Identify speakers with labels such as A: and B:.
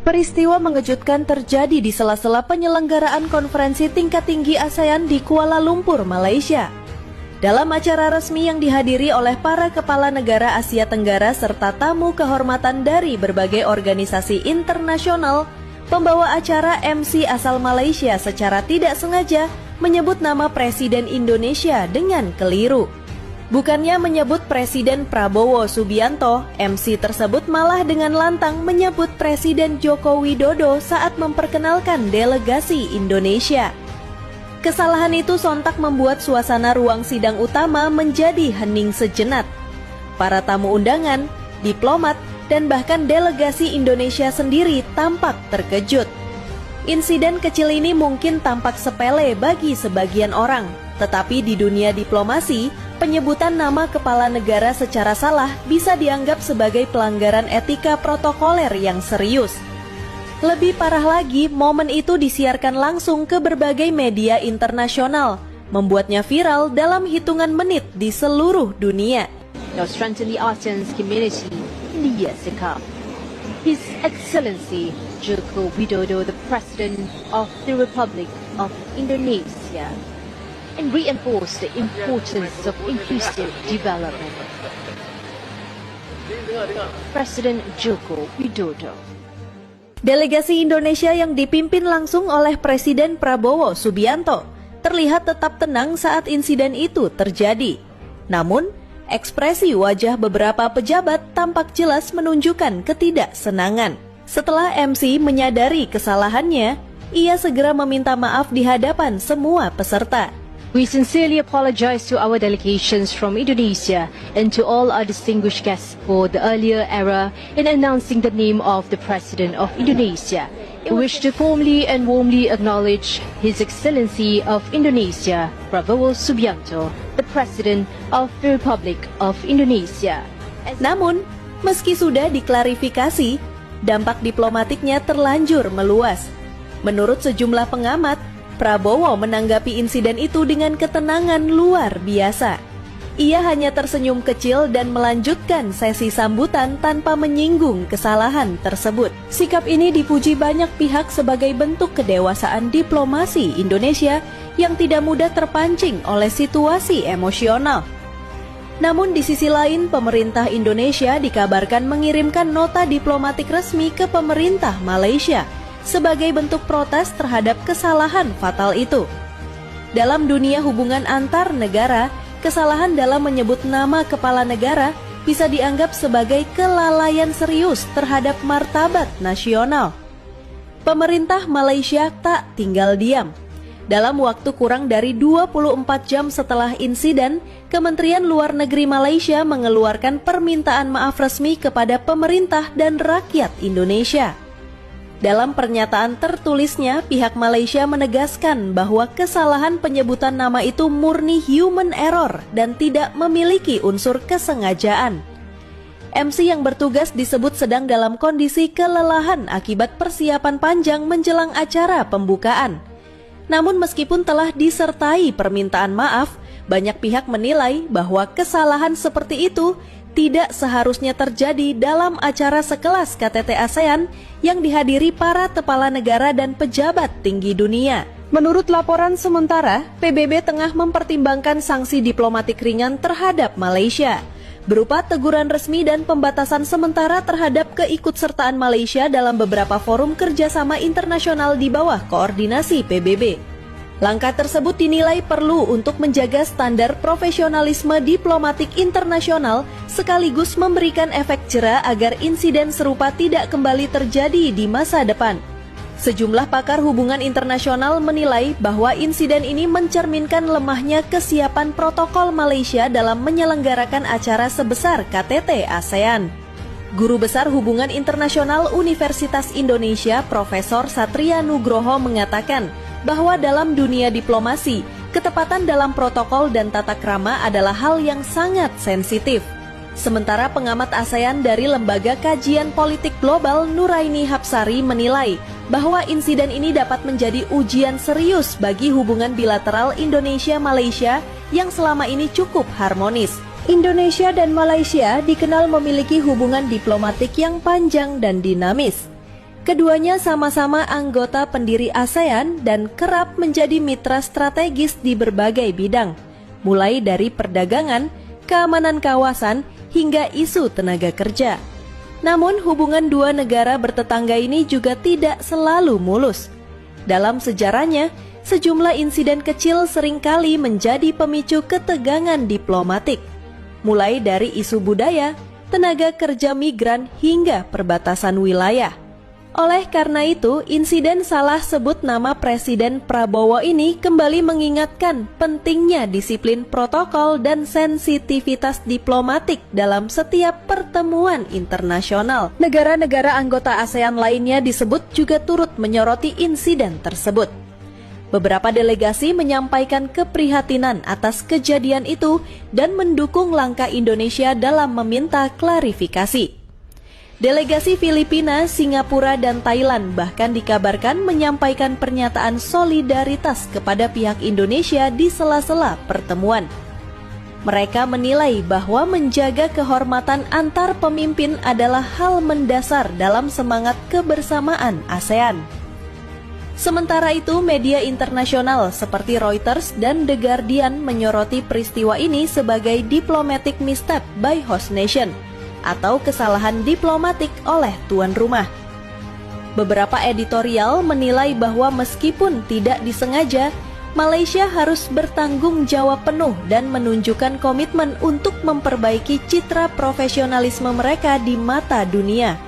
A: Peristiwa mengejutkan terjadi di sela-sela penyelenggaraan konferensi tingkat tinggi ASEAN di Kuala Lumpur, Malaysia. Dalam acara resmi yang dihadiri oleh para kepala negara Asia Tenggara serta tamu kehormatan dari berbagai organisasi internasional, pembawa acara MC asal Malaysia secara tidak sengaja menyebut nama Presiden Indonesia dengan keliru. Bukannya menyebut Presiden Prabowo Subianto, MC tersebut malah dengan lantang menyebut Presiden Joko Widodo saat memperkenalkan delegasi Indonesia. Kesalahan itu sontak membuat suasana ruang sidang utama menjadi hening sejenak. Para tamu undangan, diplomat, dan bahkan delegasi Indonesia sendiri tampak terkejut. Insiden kecil ini mungkin tampak sepele bagi sebagian orang, tetapi di dunia diplomasi, penyebutan nama kepala negara secara salah bisa dianggap sebagai pelanggaran etika protokoler yang serius. Lebih parah lagi, momen itu disiarkan langsung ke berbagai media internasional, membuatnya viral dalam hitungan menit di seluruh dunia.
B: Now strengthen the ASEAN community in the years to come. His Excellency Joko Widodo, the President of the Republic of Indonesia, and reinforce the importance of inclusive development. President Joko Widodo.
A: Delegasi Indonesia yang dipimpin langsung oleh Presiden Prabowo Subianto terlihat tetap tenang saat insiden itu terjadi. Namun, ekspresi wajah beberapa pejabat tampak jelas menunjukkan ketidaksenangan. Setelah MC menyadari kesalahannya, ia segera meminta maaf di hadapan semua peserta.
B: We sincerely apologize to our delegations from Indonesia and to all our distinguished guests for the earlier error in announcing the name of the President of Indonesia. We wish to formally and warmly acknowledge His Excellency of Indonesia, Prabowo Subianto, the President of the Republic of Indonesia.
A: Namun, meski sudah diklarifikasi, dampak diplomatiknya terlanjur meluas. Menurut sejumlah pengamat, Prabowo menanggapi insiden itu dengan ketenangan luar biasa. Ia hanya tersenyum kecil dan melanjutkan sesi sambutan tanpa menyinggung kesalahan tersebut. Sikap ini dipuji banyak pihak sebagai bentuk kedewasaan diplomasi Indonesia yang tidak mudah terpancing oleh situasi emosional. Namun di sisi lain, pemerintah Indonesia dikabarkan mengirimkan nota diplomatik resmi ke pemerintah Malaysia sebagai bentuk protes terhadap kesalahan fatal itu. Dalam dunia hubungan antar negara, kesalahan dalam menyebut nama kepala negara bisa dianggap sebagai kelalaian serius terhadap martabat nasional. Pemerintah Malaysia tak tinggal diam. Dalam waktu kurang dari 24 jam setelah insiden, Kementerian Luar Negeri Malaysia mengeluarkan permintaan maaf resmi kepada pemerintah dan rakyat Indonesia. Dalam pernyataan tertulisnya, pihak Malaysia menegaskan bahwa kesalahan penyebutan nama itu murni human error dan tidak memiliki unsur kesengajaan. MC yang bertugas disebut sedang dalam kondisi kelelahan akibat persiapan panjang menjelang acara pembukaan. Namun meskipun telah disertai permintaan maaf, banyak pihak menilai bahwa kesalahan seperti itu tidak seharusnya terjadi dalam acara sekelas KTT ASEAN yang dihadiri para kepala negara dan pejabat tinggi dunia. Menurut laporan sementara, PBB tengah mempertimbangkan sanksi diplomatik ringan terhadap Malaysia, berupa teguran resmi dan pembatasan sementara terhadap keikutsertaan Malaysia dalam beberapa forum kerjasama internasional di bawah koordinasi PBB. Langkah tersebut dinilai perlu untuk menjaga standar profesionalisme diplomatik internasional sekaligus memberikan efek jera agar insiden serupa tidak kembali terjadi di masa depan. Sejumlah pakar hubungan internasional menilai bahwa insiden ini mencerminkan lemahnya kesiapan protokol Malaysia dalam menyelenggarakan acara sebesar KTT ASEAN. Guru Besar Hubungan Internasional Universitas Indonesia Profesor Satria Nugroho mengatakan bahwa dalam dunia diplomasi, ketepatan dalam protokol dan tata krama adalah hal yang sangat sensitif. Sementara pengamat ASEAN dari Lembaga Kajian Politik Global Nuraini Hapsari menilai bahwa insiden ini dapat menjadi ujian serius bagi hubungan bilateral Indonesia-Malaysia yang selama ini cukup harmonis. Indonesia dan Malaysia dikenal memiliki hubungan diplomatik yang panjang dan dinamis. Keduanya sama-sama anggota pendiri ASEAN dan kerap menjadi mitra strategis di berbagai bidang, mulai dari perdagangan, keamanan kawasan, hingga isu tenaga kerja. Namun hubungan dua negara bertetangga ini juga tidak selalu mulus. Dalam sejarahnya, sejumlah insiden kecil seringkali menjadi pemicu ketegangan diplomatik, mulai dari isu budaya, tenaga kerja migran, hingga perbatasan wilayah. Oleh karena itu, insiden salah sebut nama Presiden Prabowo ini kembali mengingatkan pentingnya disiplin protokol dan sensitivitas diplomatik dalam setiap pertemuan internasional. Negara-negara anggota ASEAN lainnya disebut juga turut menyoroti insiden tersebut. Beberapa delegasi menyampaikan keprihatinan atas kejadian itu dan mendukung langkah Indonesia dalam meminta klarifikasi. Delegasi Filipina, Singapura, dan Thailand bahkan dikabarkan menyampaikan pernyataan solidaritas kepada pihak Indonesia di sela-sela pertemuan. Mereka menilai bahwa menjaga kehormatan antar pemimpin adalah hal mendasar dalam semangat kebersamaan ASEAN. Sementara itu, media internasional seperti Reuters dan The Guardian menyoroti peristiwa ini sebagai diplomatic misstep by host nation, atau kesalahan diplomatik oleh tuan rumah. Beberapa editorial menilai bahwa meskipun tidak disengaja, Malaysia harus bertanggung jawab penuh dan menunjukkan komitmen untuk memperbaiki citra profesionalisme mereka di mata dunia.